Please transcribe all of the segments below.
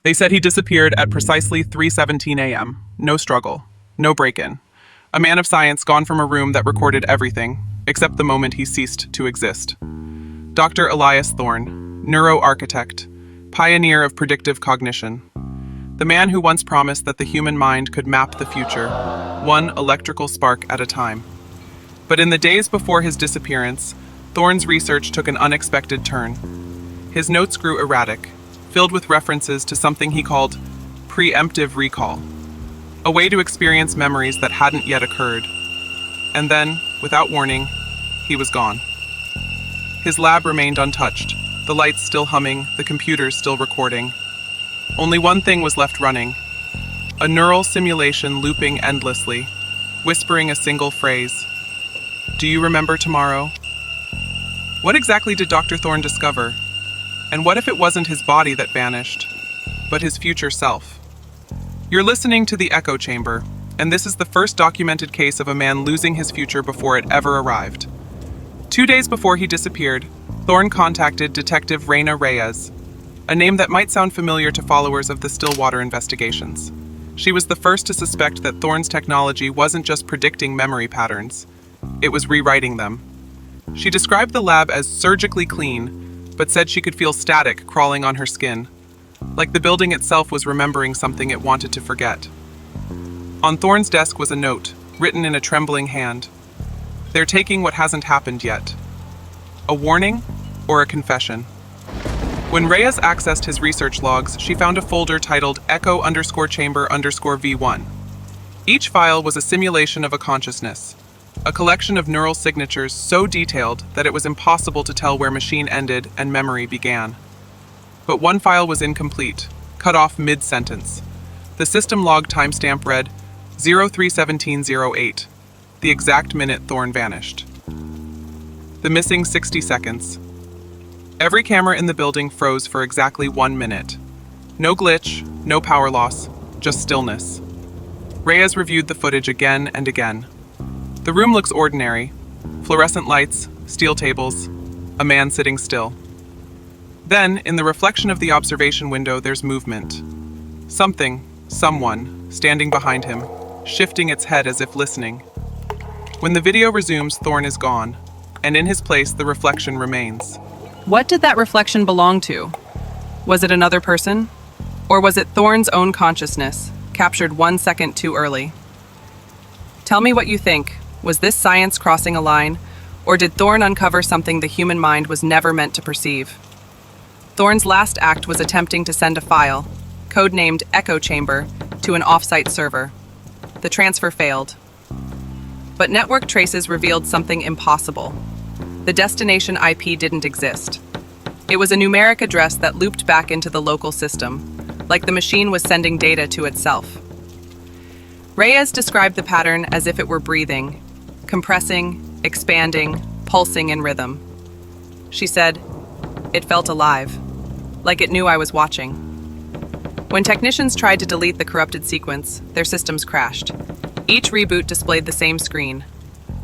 They said he disappeared at precisely 3:17 a.m. No struggle, no break-in. A man of science gone from a room that recorded everything, except the moment he ceased to exist. Dr. Elias Thorne, neuroarchitect, pioneer of predictive cognition. The man who once promised that the human mind could map the future, one electrical spark at a time. But in the days before his disappearance, Thorne's research took an unexpected turn. His notes grew erratic, filled with references to something he called preemptive recall, a way to experience memories that hadn't yet occurred. And then, without warning, he was gone. His lab remained untouched, the lights still humming, the computers still recording. Only one thing was left running, a neural simulation looping endlessly, whispering a single phrase. Do you remember tomorrow? What exactly did Dr. Thorne discover? And what if it wasn't his body that vanished, but his future self? You're listening to The Echo Chamber, and this is the first documented case of a man losing his future before it ever arrived. 2 days before he disappeared, Thorne contacted Detective Reina Reyes, a name that might sound familiar to followers of the Stillwater investigations. She was the first to suspect that Thorne's technology wasn't just predicting memory patterns, it was rewriting them. She described the lab as surgically clean, but said she could feel static crawling on her skin, like the building itself was remembering something it wanted to forget. On Thorne's desk was a note, written in a trembling hand. They're taking what hasn't happened yet. A warning or a confession? When Reyes accessed his research logs, she found a folder titled Echo_Chamber_V1. Each file was a simulation of a consciousness, a collection of neural signatures so detailed that it was impossible to tell where machine ended and memory began. But one file was incomplete, cut off mid-sentence. The system log timestamp read 03:17:08, the exact minute Thorne vanished. The missing 60 seconds. Every camera in the building froze for exactly 1 minute. No glitch, no power loss, just stillness. Reyes reviewed the footage again and again. The room looks ordinary. Fluorescent lights, steel tables, a man sitting still. Then, in the reflection of the observation window, there's movement. Something, someone, standing behind him, shifting its head as if listening. When the video resumes, Thorne is gone, and in his place, the reflection remains. What did that reflection belong to? Was it another person? Or was it Thorne's own consciousness, captured 1 second too early? Tell me what you think. Was this science crossing a line, or did Thorne uncover something the human mind was never meant to perceive? Thorne's last act was attempting to send a file, codenamed Echo Chamber, to an off-site server. The transfer failed. But network traces revealed something impossible. The destination IP didn't exist. It was a numeric address that looped back into the local system, like the machine was sending data to itself. Reyes described the pattern as if it were breathing, compressing, expanding, pulsing in rhythm. She said, "It felt alive, like it knew I was watching." When technicians tried to delete the corrupted sequence, their systems crashed. Each reboot displayed the same screen: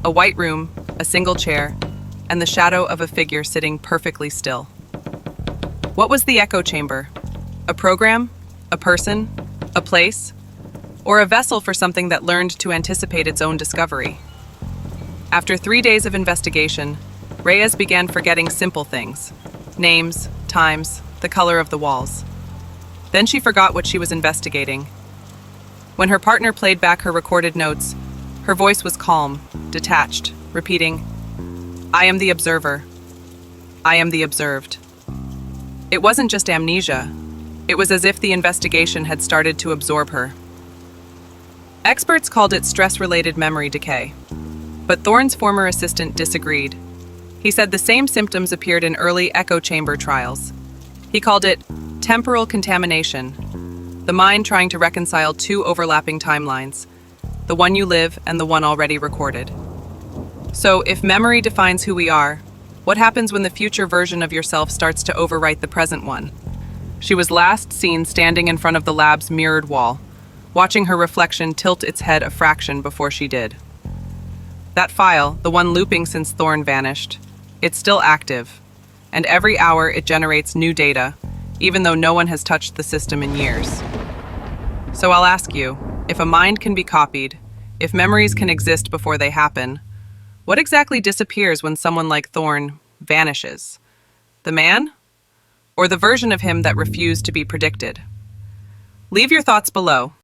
a white room, a single chair, and the shadow of a figure sitting perfectly still. What was the echo chamber? A program? A person? A place? Or a vessel for something that learned to anticipate its own discovery? After 3 days of investigation, Reyes began forgetting simple things: names, times, the color of the walls. Then she forgot what she was investigating. When her partner played back her recorded notes, her voice was calm, detached, repeating, "I am the observer. I am the observed." It wasn't just amnesia. It was as if the investigation had started to absorb her. Experts called it stress-related memory decay. But Thorne's former assistant disagreed. He said the same symptoms appeared in early echo chamber trials. He called it temporal contamination, the mind trying to reconcile two overlapping timelines, the one you live and the one already recorded. So, if memory defines who we are, what happens when the future version of yourself starts to overwrite the present one? She was last seen standing in front of the lab's mirrored wall, watching her reflection tilt its head a fraction before she did. That file, the one looping since Thorne vanished, it's still active, and every hour it generates new data, even though no one has touched the system in years. So I'll ask you, if a mind can be copied, if memories can exist before they happen, what exactly disappears when someone like Thorne vanishes? The man? Or the version of him that refused to be predicted? Leave your thoughts below.